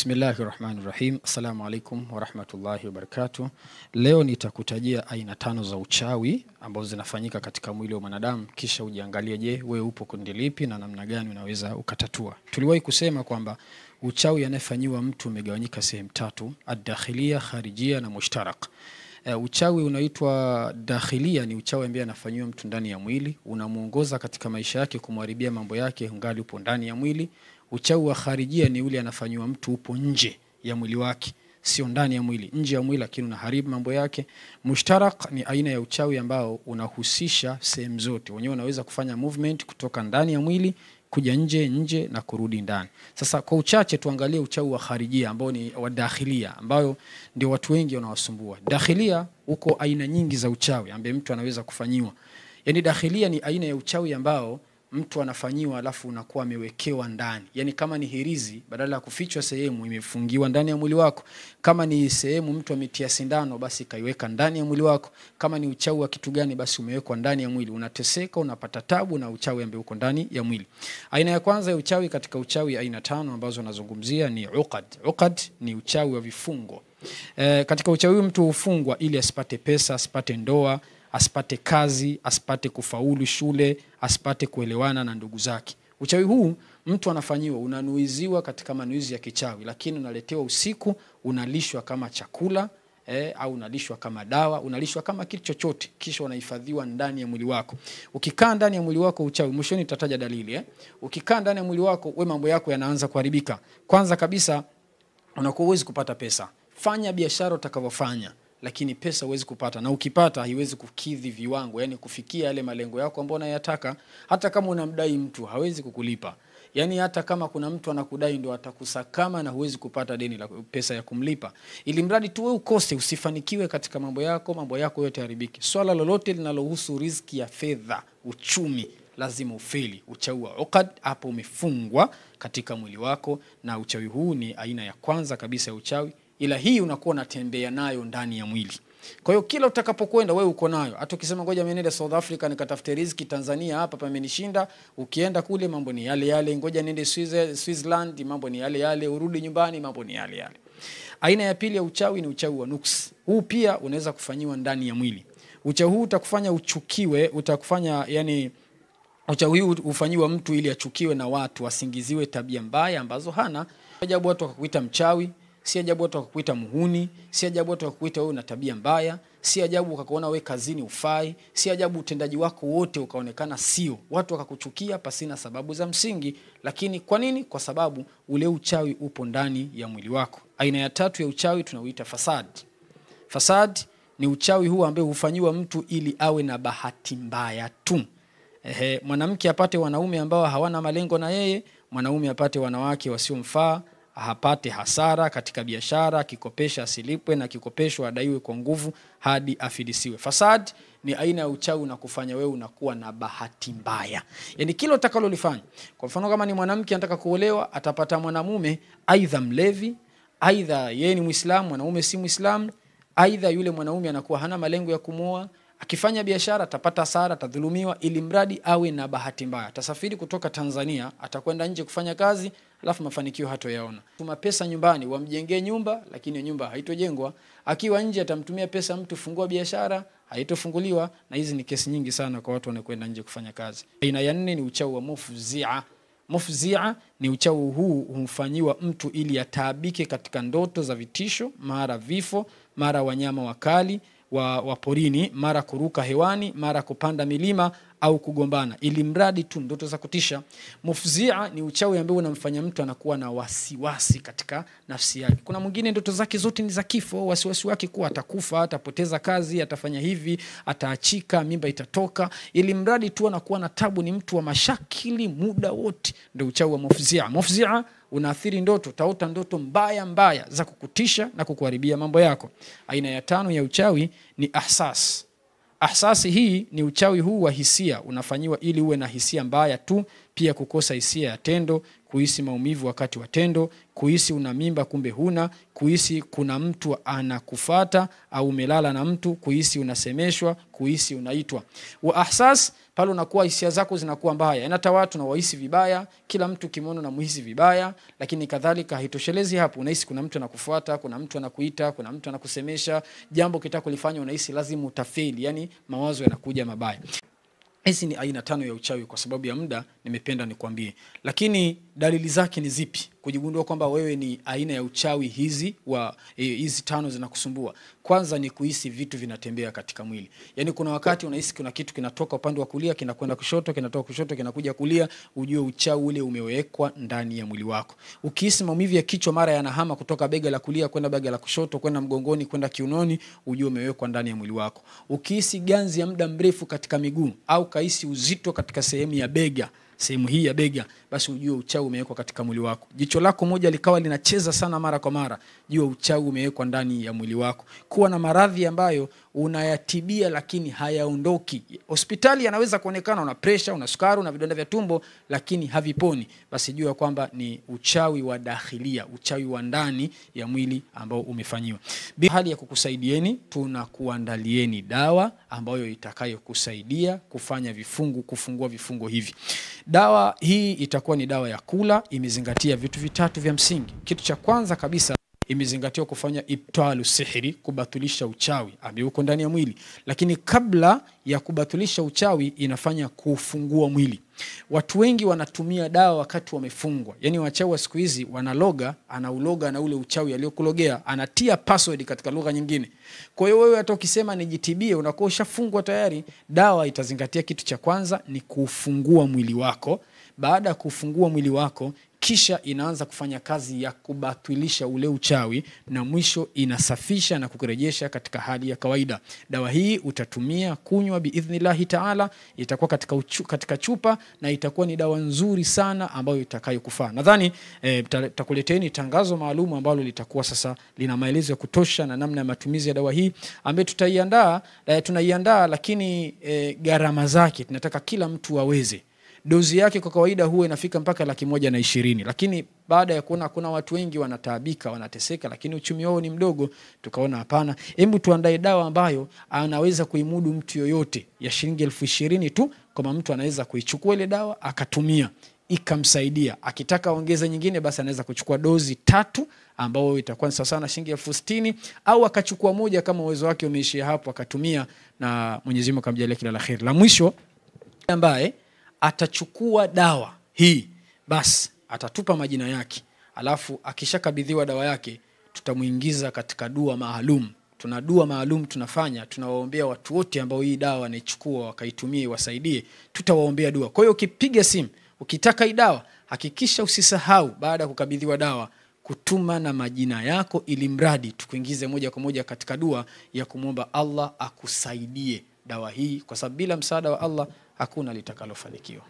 Bismillahirrahmanirrahim. Assalamu alaikum wa rahmatullahi wa barakatuh. Leo nitakutajia aina 5 za uchawi ambazo zinafanyika katika mwili wa mwanadamu, kisha ujiangalie, je, wewe upo kundi lipi na namna gani unaweza ukatatua. Tuliwahi kusema kwamba uchawi anayefanywa mtu umegawanyika sehemu 3: ad-dakhiliya, kharijia na mushtarak. Uchawi unaitwa dakhilia ni uchawi ambao anafanywa mtu ndani ya mwili, unamuongoza katika maisha yake, kumharibia mambo yake ungali upo ndani ya mwili. Uchawi wa kharijia ni ule anafanywa mtu upo nje ya mwili wake, sio ndani ya mwili, nje ya mwili, lakini unaharibu mambo yake. Mushtarak ni aina ya uchawi ambao unahusisha sehemu zote. Wenyewe unaweza kufanya movement kutoka ndani ya mwili kuja nje na kurudi ndani. Sasa kwa uchache tuangalie uchawi wa kharijia ambao ni wa dakhilia, ambao ndio watu wengi wanawasumbua. Dakhilia uko aina nyingi za uchawi ambaye mtu anaweza kufanyiwa. Yaani dakhilia ni aina ya uchawi ambao mtu anafanyiwa alafu unakuwa amewekewa ndani. Yaani kama ni hirizi, badala ya kufichwa sehemu, imefungiwa ndani ya mwili wako. Kama ni sehemu mtu ametia sindano, basi kaiweka ndani ya mwili wako. Kama ni uchawi wa kitu gani, basi umewekwa ndani ya mwili. Unateseka, unapata tabu na uchawi ambao uko ndani ya mwili. Aina ya kwanza ya uchawi katika uchawi aina 5 ambazo nazungumzia ni uqad. Uqad ni uchawi wa vifungo. Katika uchawi mtu hufungwa ili asipate pesa, asipate ndoa, asipate kazi, asipate kufaulu shule, asipate kuelewana na ndugu zake. Uchawi huu mtu anafanyiwa, unanuiziwa katika manuizi ya kichawi, lakini unaletewa usiku, unalishwa kama chakula au unalishwa kama dawa, unalishwa kama kitu chochote, kisha unahifadhiwa ndani ya mwili wako. Ukikaa ndani ya mwili wako uchawi, mwishoni nitataja dalili. Ukikaa ndani ya mwili wako, wewe mambo yako yanaanza kuharibika. Kwanza kabisa unakuwa huwezi kupata pesa. Fanya biashara utakavyofanya, lakini pesa huwezi kupata, na ukipata haiwezi kukidhi viwango, yani kufikia yale malengo yako ambayo unayataka. Hata kama unamdai mtu hawezi kukulipa. Yani hata kama kuna mtu anakudai ndio atakusakama na huwezi kupata deni la pesa ya kumlipa. Ili mradi tu wewe ukose, usifanikiwe katika mambo yako yote haribiki. Swala lolote linalohusu riziki ya fedha, uchumi, lazima ufeli. Uchawi wa uqad hapo umefungwa katika mwili wako, na uchawi huu ni aina ya kwanza kabisa ya uchawi. Ila hii unakuwa unatembea nayo ndani ya mwili. Kwa hiyo kila utakapokwenda wewe uko nayo. Hata ukisema ngoja mimi nenda South Africa nikatafute riziki, Tanzania hapa pamenishinda, ukienda kule mambo ni yale. Ngoja nende Switzerland, mambo ni yale. Urudi nyumbani, mambo ni yale. Aina ya pili ya uchawi ni uchawi wa nuks. Huu pia unaweza kufanyiwa ndani ya mwili. Uchawi huu utakufanya uchukiwe, utakufanya yani uchawi huu ufanyiwa mtu ili achukiwe na watu, asingiziwe tabia mbaya ambazo hana. Ajabu watu wakakuita mchawi, si ajabu watu wakakuita muhuni, si ajabu watu wakakuita wewe una tabia mbaya, si ajabu wakakuona wewe kazini ufai, si ajabu utendaji wako wote ukaonekana sio. Watu wakakuchukia pasina sababu za msingi. Lakini kwa nini? Kwa sababu ule uchawi upo ndani ya mwili wako. Aina ya 3 ya uchawi tunauita fasad. Fasad ni uchawi huu ambao hufanyiwa mtu ili awe na bahati mbaya tu. Mwanamke apate wanaume ambao hawana malengo na yeye, mwanaume apate wanawake wasiomfaa, hapate hasara katika biashara, akikopesha asilipwe, na akikopeshwa adaiwe kwa nguvu hadi afilisiwe. Fasad ni aina ya uchawi na kufanya wewe unakuwa na bahati mbaya. Yaani kila utakalolifanya. Kwa mfano kama ni mwanamke anataka kuolewa, atapata mwanamume aidha mlevi, aidha yeye ni Muislamu, mwanamume si Muislamu, aidha yule mwanamume anakuwa hana malengo ya kumoa. Akifanya biashara atapata hasara, atadhulumiwa, ili mradi awe na bahati mbaya. Atasafiri kutoka Tanzania, atakwenda nje kufanya kazi, alafu mafanikio hatoyaona. Tuma pesa nyumbani wamjengee nyumba, lakini nyumba haitojengwa. Akiwa nje atamtumia pesa mtu fungua biashara, haitofunguliwa. Na hizi ni kesi nyingi sana kwa watu wanaokwenda nje kufanya kazi. Aina ya 4 ni uchawi wa mufzia. Mufzia ni uchawi huu humfanyiwa mtu ili ataabike katika ndoto za vitisho, mara vifo, mara wanyama wakali wa porini, mara kuruka hewani, mara kupanda milima au kugombana, ili mradi tu ndoto za kutisha. Mufzia ni uchawi ambao unamfanya mtu anakuwa na wasiwasi katika nafsi yake. Kuna mwingine ndoto zake zote ni za kifo, wasiwasi wake kuwa atakufa, atapoteza kazi, atafanya hivi, ataachika, mimba itatoka, ili mradi tu anakuwa na tabu, ni mtu wa mashakili muda wote. Ndio uchawi wa mufzia. Mufzia unaathiri ndoto, utaota ndoto mbaya za kukutisha na kukuharibia mambo yako. Aina ya 5 ya uchawi ni ahsas. Ahsasi hii ni uchawi huu wa hisia, unafanyiwa ili uwe na hisia mbaya tu, pia kukosa hisia ya tendo, kuhisi maumivu wakati wa tendo, kuhisi una mimba kumbe huna, kuhisi kuna mtu anakufata au umelala na mtu, kuhisi unasemeshwa, kuhisi unaitwa. Wa ahsas, pale unakuwa hisia zako zinakuwa mbaya. Hata watu na wahisi vibaya, kila mtu kimono na muhisi vibaya, lakini kadhalika haitoshelezi hapo. Unahisi kuna mtu anakufuata, kuna mtu anakuita, kuna mtu anakusemesha, jambo kitaka kulifanya unahisi lazima utafeli, yani mawazo yanakuja mabaya. Hizi ni aina 5 ya uchawi. Kwa sababu ya muda nimependa nikwambie. Lakini dalili zake ni zipi kujigundua kwamba wewe ni aina ya uchawi hizi 5 zinakusumbua? Kwanza ni kuhisi vitu vinatembea katika mwili. Yaani kuna wakati unahisi kuna kitu kinatoka upande wa kulia kinakwenda kushoto, kinatoka kushoto kinakuja kulia, ujue uchawi ule umewekwa ndani ya mwili wako. Ukihisi maumivu ya kichwa mara yanahama kutoka bega la kulia kwenda bega la kushoto, kwenda mgongoni, kwenda kiunoni, ujue umewekwa ndani ya mwili wako. Ukihisi ganzi ya muda mrefu katika miguu au kahisi uzito katika sehemu ya bega, sehemu hii ya bega, basi ujue uchawi umewekwa katika mwili wako. Jicho lako moja likawa linacheza sana mara kwa mara, jua uchawi umewekwa ndani ya mwili wako. Kuwa na maradhi ambayo unayatibia lakini hayaondoki. Hospitali yanaweza kuonekana una pressure, una sukari, una vidonda vya tumbo lakini haviponi, basi jua kwamba ni uchawi wa dakhilia, uchawi wa ndani ya mwili ambao umefanyiwa. Hali ya kukusaidieni, tunakuandalieni dawa ambayo itakayokusaidia kufanya kufungua vifungo hivi. Dawa hii itakuwa ni dawa ya kula, imezingatia vitu vitatu vya msingi. Kitu cha kwanza kabisa, imezingatiwa kufanya ibtalu sihri, kubatilisha uchawi ambao uko ndani ya mwili. Lakini kabla ya kubatilisha uchawi, inafanya kufungua mwili. Watu wengi wanatumia dawa wakati wamefungwa. Yaani wachawi wa siku hizi anauloga na ule uchawi aliyokulogea, anatia password katika lugha nyingine. Kwa hiyo wewe hata ukisema nijitibie, unakuwa ushafungwa tayari. Dawa itazingatia kitu cha kwanza ni kufungua mwili wako. Baada ya kufungua mwili wako, kisha inaanza kufanya kazi ya kubatilisha ule uchawi, na mwisho inasafisha na kukurejesha katika hali ya kawaida. Dawa hii utatumia kunywa biidhnillahi taala, itakuwa katika chupa, na itakuwa ni dawa nzuri sana ambayo itakayokufaa. Nadhani tutakuleteni tangazo maalum ambalo litakuwa sasa lina maelezo ya kutosha na namna ya matumizi ya dawa hii ambayo tunaiandaa, lakini gharama zake tunataka kila mtu aweze. Dozi yake kwa kawaida huwa inafika mpaka 120,000, lakini baada ya kuona kuna watu wengi wanataabika, wanateseka, lakini uchumi wao ni mdogo, tukaona hapana, hebu tuandae dawa ambayo anaweza kuimudu mtu yoyote, ya shilingi 20,000 tu. Kama mtu anaweza kuichukua ile dawa akatumia ikamsaidia, akitaka ongeza nyingine basi anaweza kuchukua dozi 3 ambao itakuwa sawa sana shilingi 60,000, au akachukua moja kama uwezo wake umeishia hapo akatumia, na Mwenyezi Mungu akamjalia kila la kheri. La mwisho, ambaye atachukua dawa hii basi atatupa majina yake, alafu akishakabidhiwa dawa yake tutamuingiza katika dua maalum. Tuna dua maalum tunafanya, tunawaombea watu wote ambao hii dawa wanaichukua wakaitumie wasaidie, tutawaombea dua. Kwa hiyo ukipiga simu ukitaka hii dawa, hakikisha usisahau baada ya kukabidhiwa dawa kutuma na majina yako, ili mradi tukuingize moja kwa moja katika dua ya kumwomba Allah akusaidie dawa hii, kwa sababu bila msaada wa Allah hakuna litakalofanikiwa.